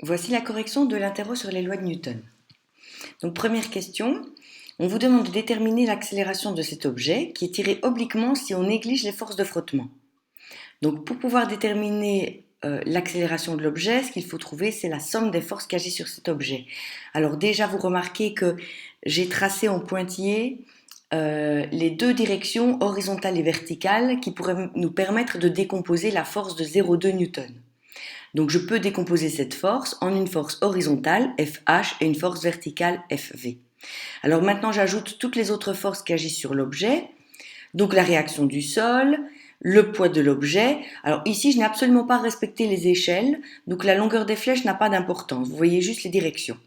Voici la correction de l'interro sur les lois de Newton. Donc première question, on vous demande de déterminer l'accélération de cet objet qui est tiré obliquement si on néglige les forces de frottement. Donc pour pouvoir déterminer l'accélération de l'objet, ce qu'il faut trouver, c'est la somme des forces qui agissent sur cet objet. Alors déjà, vous remarquez que j'ai tracé en pointillé les deux directions horizontales et verticales qui pourraient nous permettre de décomposer la force de 0,2 Newton. Donc je peux décomposer cette force en une force horizontale, FH, et une force verticale, FV. Alors maintenant, j'ajoute toutes les autres forces qui agissent sur l'objet. Donc la réaction du sol, le poids de l'objet. Alors ici, je n'ai absolument pas respecté les échelles, donc la longueur des flèches n'a pas d'importance. Vous voyez juste les directions.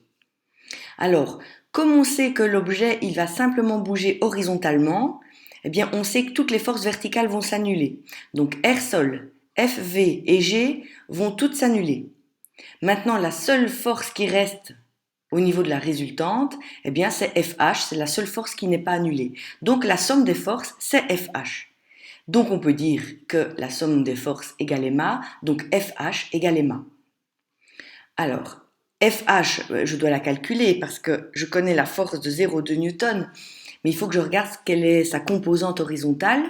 Alors, comme on sait que l'objet, il va simplement bouger horizontalement, eh bien, on sait que toutes les forces verticales vont s'annuler. Donc R sol, FV et G vont toutes s'annuler. Maintenant, la seule force qui reste au niveau de la résultante, eh bien, c'est FH, c'est la seule force qui n'est pas annulée. Donc, la somme des forces, c'est FH. Donc, on peut dire que la somme des forces égale MA, donc FH égale MA. Alors, FH, je dois la calculer parce que je connais la force de 0,2 Newton, mais il faut que je regarde quelle est sa composante horizontale.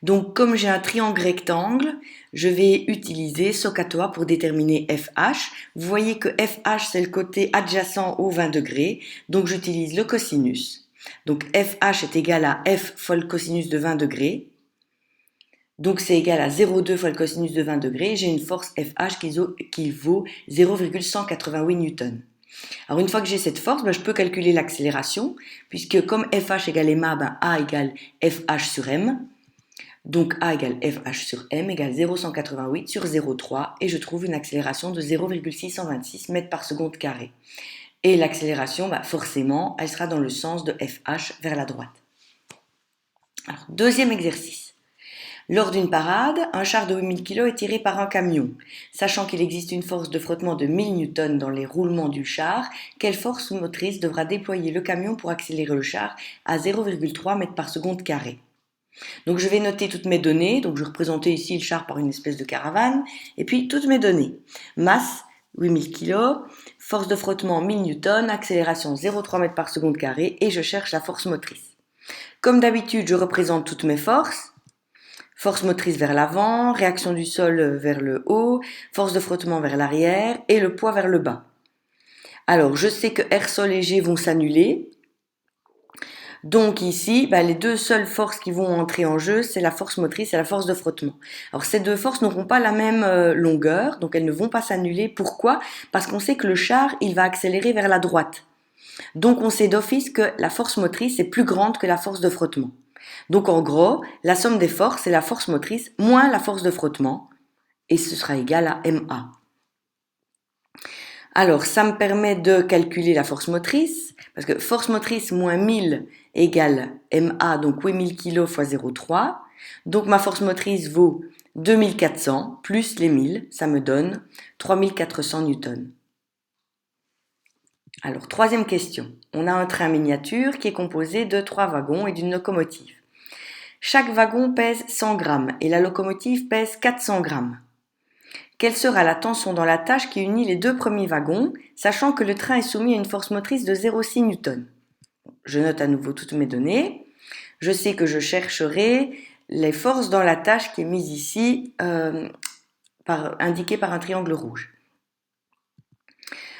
Donc, comme j'ai un triangle rectangle, je vais utiliser SOHCAHTOA pour déterminer FH. Vous voyez que FH, c'est le côté adjacent au 20 degrés, donc j'utilise le cosinus. Donc, FH est égal à F fois le cosinus de 20 degrés. Donc, c'est égal à 0,2 fois le cosinus de 20 degrés. J'ai une force FH qui vaut 0,188 newtons. Alors, une fois que j'ai cette force, je peux calculer l'accélération, puisque comme FH égale MA, A égale FH sur M. Donc A égale FH sur M égale 0,188 sur 0,3 et je trouve une accélération de 0,626 mètres par seconde carré. Et l'accélération, forcément, elle sera dans le sens de FH vers la droite. Alors, deuxième exercice. Lors d'une parade, un char de 8000 kg est tiré par un camion. Sachant qu'il existe une force de frottement de 1000 N dans les roulements du char, quelle force motrice devra déployer le camion pour accélérer le char à 0,3 mètres par seconde carré? Donc je vais noter toutes mes données, donc je représentais ici le char par une espèce de caravane, et puis toutes mes données. Masse, 8000 kg, force de frottement 1000 N, accélération 0,3 mètres par seconde carré, et je cherche la force motrice. Comme d'habitude, je représente toutes mes forces. Force motrice vers l'avant, réaction du sol vers le haut, force de frottement vers l'arrière, et le poids vers le bas. Alors, je sais que R sol et G vont s'annuler. Donc ici, les deux seules forces qui vont entrer en jeu, c'est la force motrice et la force de frottement. Alors ces deux forces n'auront pas la même longueur, donc elles ne vont pas s'annuler. Pourquoi? Parce qu'on sait que le char, il va accélérer vers la droite. Donc on sait d'office que la force motrice est plus grande que la force de frottement. Donc en gros, la somme des forces, c'est la force motrice moins la force de frottement, et ce sera égal à MA. Alors, ça me permet de calculer la force motrice, parce que force motrice moins 1000 égale MA, donc 8000 kg fois 0,3. Donc ma force motrice vaut 2400 plus les 1000, ça me donne 3400 newtons. Alors, troisième question. On a un train miniature qui est composé de 3 wagons et d'une locomotive. Chaque wagon pèse 100 grammes et la locomotive pèse 400 grammes. Quelle sera la tension dans la tâche qui unit les deux premiers wagons, sachant que le train est soumis à une force motrice de 0,6 N? Je note à nouveau toutes mes données. Je sais que je chercherai les forces dans la tâche qui est mise ici, indiquée par un triangle rouge.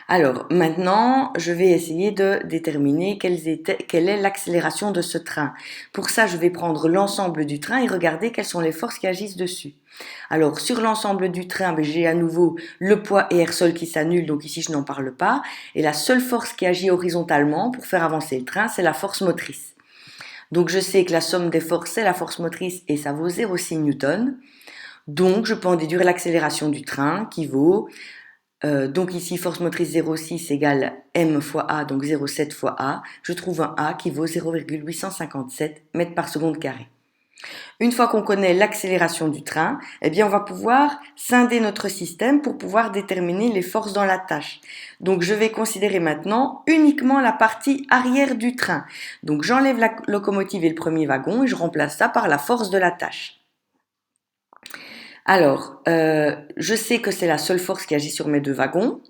Alors maintenant, je vais essayer de déterminer quelle est l'accélération de ce train. Pour ça, je vais prendre l'ensemble du train et regarder quelles sont les forces qui agissent dessus. Alors sur l'ensemble du train, j'ai à nouveau le poids et R sol qui s'annulent, donc ici je n'en parle pas. Et la seule force qui agit horizontalement pour faire avancer le train, c'est la force motrice. Donc je sais que la somme des forces, c'est la force motrice et ça vaut 0,6 N. Donc je peux en déduire l'accélération du train qui vaut... donc ici, force motrice 0,6 égale M fois A, donc 0,7 fois A. Je trouve un A qui vaut 0,857 mètres par seconde carré. Une fois qu'on connaît l'accélération du train, eh bien on va pouvoir scinder notre système pour pouvoir déterminer les forces dans la tâche. Donc je vais considérer maintenant uniquement la partie arrière du train. Donc j'enlève la locomotive et le premier wagon et je remplace ça par la force de la tâche. Alors, je sais que c'est la seule force qui agit sur mes deux wagons.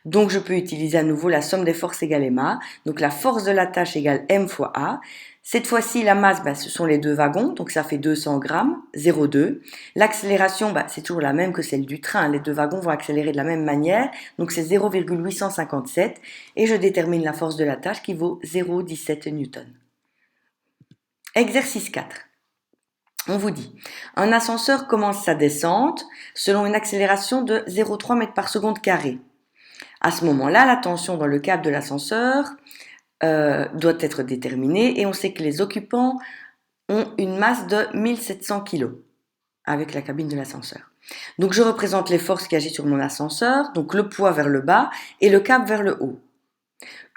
Donc, je peux utiliser à nouveau la somme des forces égale ma. Donc, la force de la tâche égale m fois a. Cette fois-ci, la masse, ce sont les deux wagons, donc ça fait 200 grammes, 0,2. L'accélération, c'est toujours la même que celle du train. Les deux wagons vont accélérer de la même manière, donc c'est 0,857. Et je détermine la force de la tâche qui vaut 0,17 newton. Exercice 4. On vous dit, un ascenseur commence sa descente selon une accélération de 0,3 mètres par seconde carré. À ce moment-là, la tension dans le câble de l'ascenseur doit être déterminée et on sait que les occupants ont une masse de 1700 kg avec la cabine de l'ascenseur. Donc je représente les forces qui agissent sur mon ascenseur, donc le poids vers le bas et le câble vers le haut.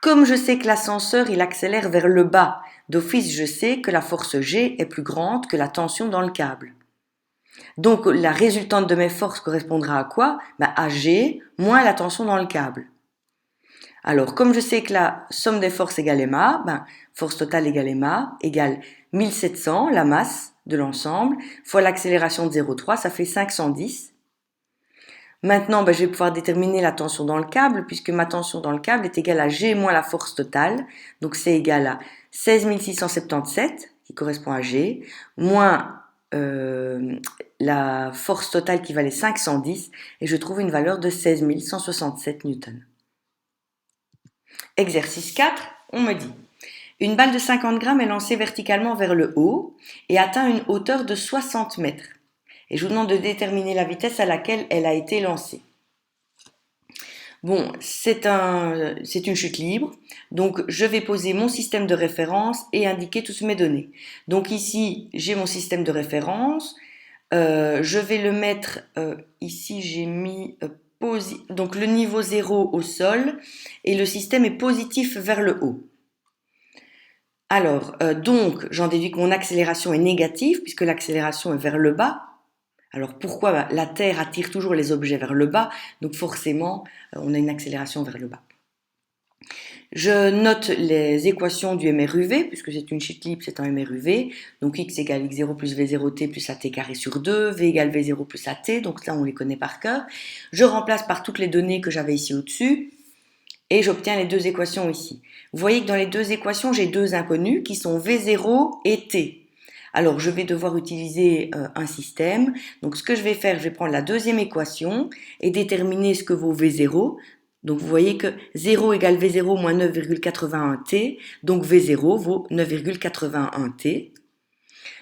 Comme je sais que l'ascenseur il accélère vers le bas, d'office je sais que la force G est plus grande que la tension dans le câble. Donc la résultante de mes forces correspondra à quoi? À G moins la tension dans le câble. Alors, comme je sais que la somme des forces égale ma, force totale égale ma, égale 1700, la masse de l'ensemble, fois l'accélération de 0,3, ça fait 510. Maintenant, je vais pouvoir déterminer la tension dans le câble, puisque ma tension dans le câble est égale à G moins la force totale, donc c'est égal à 16 677, qui correspond à G, moins la force totale qui valait 510, et je trouve une valeur de 16 167 newtons. Exercice 4, on me dit, une balle de 50 grammes est lancée verticalement vers le haut et atteint une hauteur de 60 mètres. Et je vous demande de déterminer la vitesse à laquelle elle a été lancée. Bon, c'est une chute libre, donc je vais poser mon système de référence et indiquer toutes mes données. Donc ici, j'ai mon système de référence, je vais le mettre, ici j'ai mis donc le niveau 0 au sol et le système est positif vers le haut. Alors, donc, j'en déduis que mon accélération est négative puisque l'accélération est vers le bas. Alors pourquoi? La Terre attire toujours les objets vers le bas, donc forcément, on a une accélération vers le bas. Je note les équations du MRUV, puisque c'est une chute libre, c'est un MRUV. Donc X égale X0 plus V0T plus AT carré sur 2, V égale V0 plus AT, donc ça on les connaît par cœur. Je remplace par toutes les données que j'avais ici au-dessus, et j'obtiens les deux équations ici. Vous voyez que dans les deux équations, j'ai deux inconnus qui sont V0 et T. Alors je vais devoir utiliser un système. Donc ce que je vais faire, je vais prendre la deuxième équation et déterminer ce que vaut V0. Donc vous voyez que 0 égale V0 moins 9,81T, donc V0 vaut 9,81T.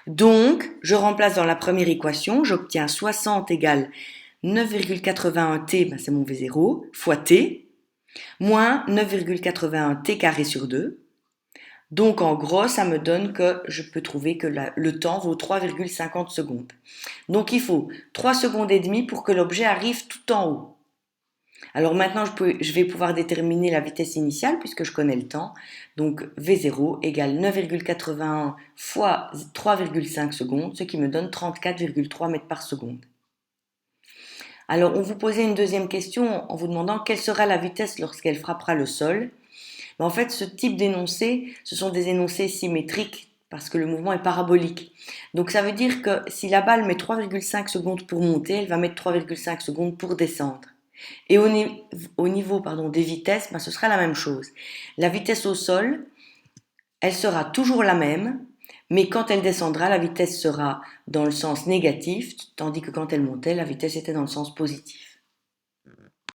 Donc je remplace dans la première équation, j'obtiens 60 égale 9,81T, c'est mon V0, fois T, moins 9,81T carré sur 2. Donc en gros, ça me donne que je peux trouver que le temps vaut 3,50 secondes. Donc il faut 3 secondes et demie pour que l'objet arrive tout en haut. Alors maintenant, je vais pouvoir déterminer la vitesse initiale puisque je connais le temps. Donc V0 égale 9,81 fois 3,5 secondes, ce qui me donne 34,3 mètres par seconde. Alors on vous posait une deuxième question en vous demandant quelle sera la vitesse lorsqu'elle frappera le sol. En fait, ce type d'énoncés, ce sont des énoncés symétriques parce que le mouvement est parabolique. Donc ça veut dire que si la balle met 3,5 secondes pour monter, elle va mettre 3,5 secondes pour descendre. Et au niveau des vitesses, ce sera la même chose. La vitesse au sol, elle sera toujours la même, mais quand elle descendra, la vitesse sera dans le sens négatif, tandis que quand elle montait, la vitesse était dans le sens positif.